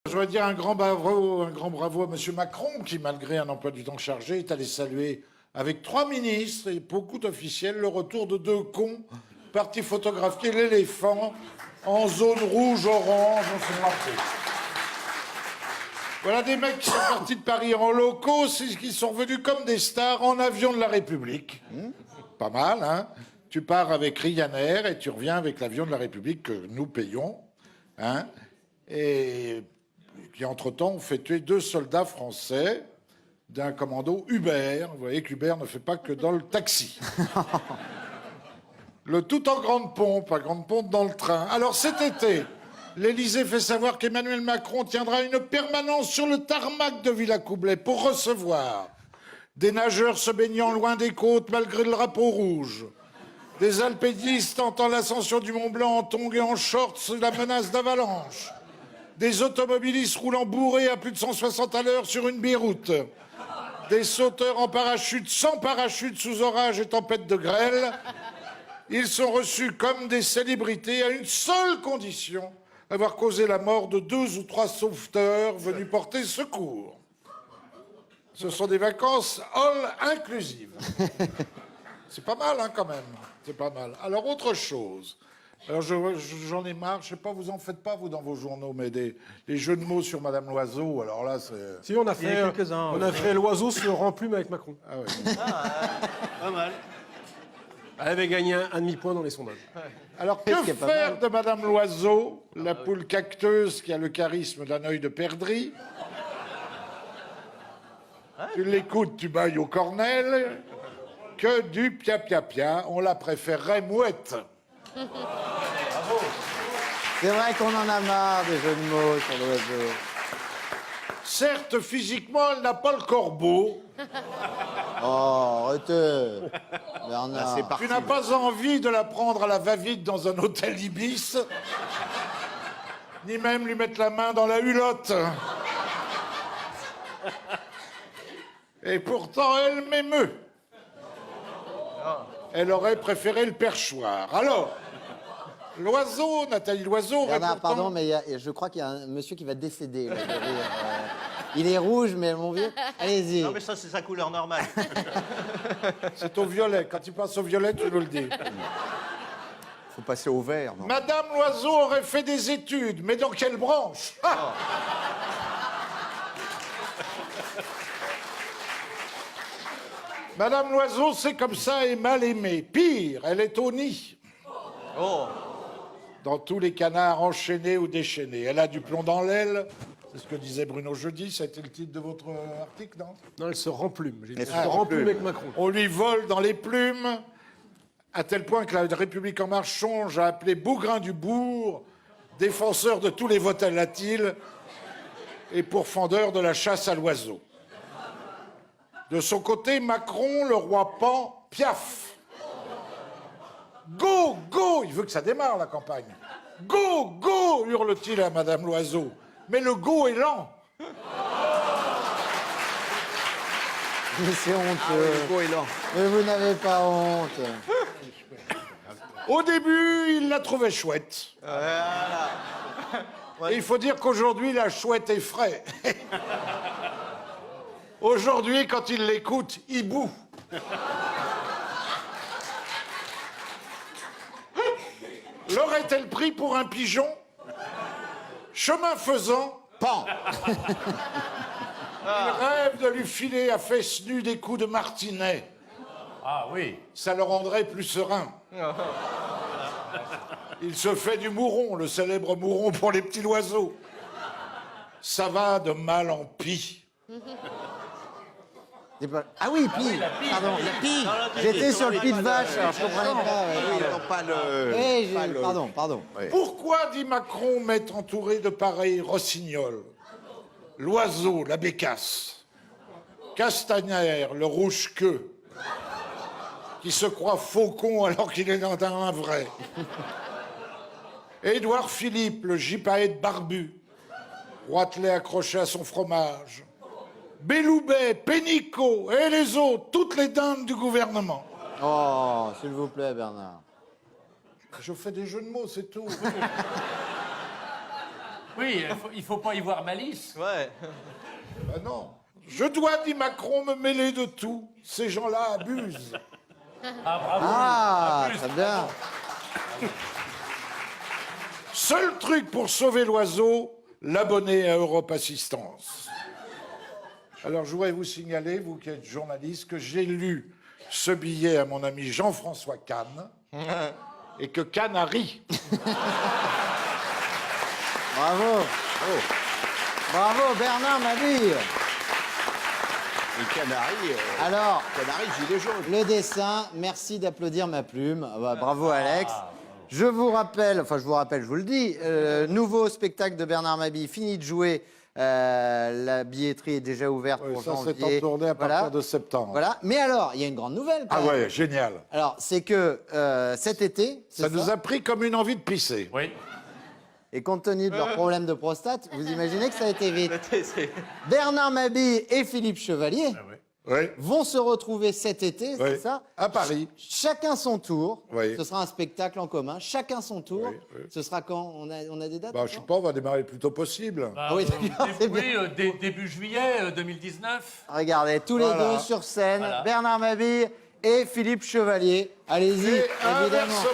Je voudrais dire un grand bravo à M. Macron qui, malgré un emploi du temps chargé, est allé saluer avec 3 ministres et beaucoup d'officiels le retour de 2 cons partis photographier l'éléphant en zone rouge-orange. On s'est marqué. Voilà des mecs qui sont partis de Paris en locaux, qui sont revenus comme des stars en avion de la République. Pas mal, hein? Tu pars avec Ryanair et tu reviens avec l'avion de la République que nous payons, hein? Et qui, entre-temps, ont fait tuer 2 soldats français d'un commando Uber. Vous voyez qu'Uber ne fait pas que dans le taxi. Le tout en grande pompe dans le train. Alors cet été, l'Élysée fait savoir qu'Emmanuel Macron tiendra une permanence sur le tarmac de Villacoublay pour recevoir des nageurs se baignant loin des côtes malgré le drapeau rouge, des alpénistes tentant l'ascension du Mont Blanc en tongs et en shorts sous la menace d'avalanche, des automobilistes roulant bourrés à plus de 160 à l'heure sur une biroute, des sauteurs en parachute sans parachute sous orage et tempête de grêle. Ils sont reçus comme des célébrités à une seule condition, avoir causé la mort de 2 ou 3 sauveteurs venus porter secours. Ce sont des vacances all inclusives. C'est pas mal, hein, quand même. C'est pas mal. Alors, autre chose. Alors, j'en ai marre. Je sais pas, vous en faites pas, vous, dans vos journaux, mais des jeux de mots sur Madame Loiseau. Alors là, c'est... Si, on a fait l'oiseau se remplume avec Macron. Ah ouais. Pas mal. Elle avait gagné un demi-point dans les sondages. Alors, que faire de Madame Loiseau, la poule cacteuse qui a le charisme d'un œil de perdrix? Tu l'écoutes, tu bailles au cornel. Que du pia-pia-pia, on la préférerait mouette. C'est vrai qu'on en a marre des jeux de mots sur l'oiseau. Certes, physiquement, elle n'a pas le corbeau. Oh, arrêtez, Bernard. Tu n'as pas envie de la prendre à la va-vite dans un hôtel Ibis, ni même lui mettre la main dans la hulotte. Et pourtant, elle m'émeut. Elle aurait préféré le perchoir. Alors, Loiseau, Nathalie Loiseau... Bernard, pourtant... pardon, mais je crois qu'il y a un monsieur qui va décéder. Là, il est rouge, mais mon vieux... Allez-y. Non, mais ça, c'est sa couleur normale. C'est au violet. Quand il passe au violet, tu nous le dis. Faut passer au vert, non? Madame Loiseau aurait fait des études, mais dans quelle branche? Ah Madame Loiseau, c'est comme ça, est mal aimée. Pire, elle est au nid. Oh. Dans tous les canards enchaînés ou déchaînés. Elle a du plomb dans l'aile. C'est ce que disait Bruno jeudi. Ça a été le titre de votre article, non? Non, elle se remplume. Elle se se remplume remplume. avec Macron. On lui vole dans les plumes, à tel point que la République En Marche songe à appeler Bougrain du Bourg, défenseur de tous les volatiles et pourfendeur de la chasse à l'oiseau. De son côté, Macron, le roi Pan, piaf. Go, go! Il veut que ça démarre, la campagne. Go, go! Hurle-t-il à Madame Loiseau. Mais le go est lent. Mais c'est honteux. Le go est lent. Mais vous n'avez pas honte. Au début, il la trouvait chouette. Et il faut dire qu'aujourd'hui, la chouette est frais. Aujourd'hui, quand il l'écoute, il boue. L'aurait-elle pris pour un pigeon? Chemin faisant, Pan. il rêve de lui filer à fesses nues des coups de martinet. Ah oui. Ça le rendrait plus serein. Il se fait du mouron, le célèbre mouron pour les petits oiseaux. Ça va de mal en pis. Ah oui, pie. Pardon, la pie. J'étais sur le pied de vache, alors je comprenais pas. Oui, non, pas le... pas le- Pardon. Ouais. Pourquoi, dit Macron, m'être entouré de pareils rossignols? L'oiseau, la bécasse. Castagnère, le rouge-queue, qui se croit faucon alors qu'il est dans un vrai. Édouard Philippe, le gypaète barbu, roitelet accroché à son fromage. Belloubet, Pénicaud et les autres, toutes les dindes du gouvernement. Oh, s'il vous plaît, Bernard. Je fais des jeux de mots, c'est tout. Oui, il faut pas y voir malice. Ouais. Ben non. Je dois, dit Macron, me mêler de tout. Ces gens-là abusent. Ah, bravo. Ah, Plus. très bien. Seul truc pour sauver l'oiseau, l'abonner à Europe Assistance. Alors, je voudrais vous signaler, vous qui êtes journaliste, que j'ai lu ce billet à mon ami Jean-François Kahn et que Kahn a ri. Bravo. Bravo, Bernard Mabille. Et Canary, Alors, Canary, gilet jaune. le dessin, merci d'applaudir ma plume. Ah bah, bravo, Alex. Je vous le dis, nouveau spectacle de Bernard Mabille, fini de jouer. La billetterie est déjà ouverte Oui, pour ça, janvier. c'est en tournée à partir de septembre. Voilà. Mais alors, il y a une grande nouvelle. quand Ah même. ouais, génial. Alors, c'est que cet été, Ça nous a pris comme une envie de pisser. Oui. et compte tenu de leur problème de prostate, vous imaginez que ça a été vite. C'est- Bernard Mabille et Philippe Chevalier Oui, vont se retrouver cet été, c'est oui. ça? À Paris. Chacun son tour. Oui. Ce sera un spectacle en commun. Chacun son tour. Oui, oui. Ce sera quand? On a des dates? Bah, je sais pas, on va démarrer le plus tôt possible. Bah, Ah oui, d'accord, c'est bien. début juillet 2019. Regardez, tous les Voilà. deux sur scène, Voilà. Bernard Mabille et Philippe Chevalier. Allez-y, Et évidemment. inversement.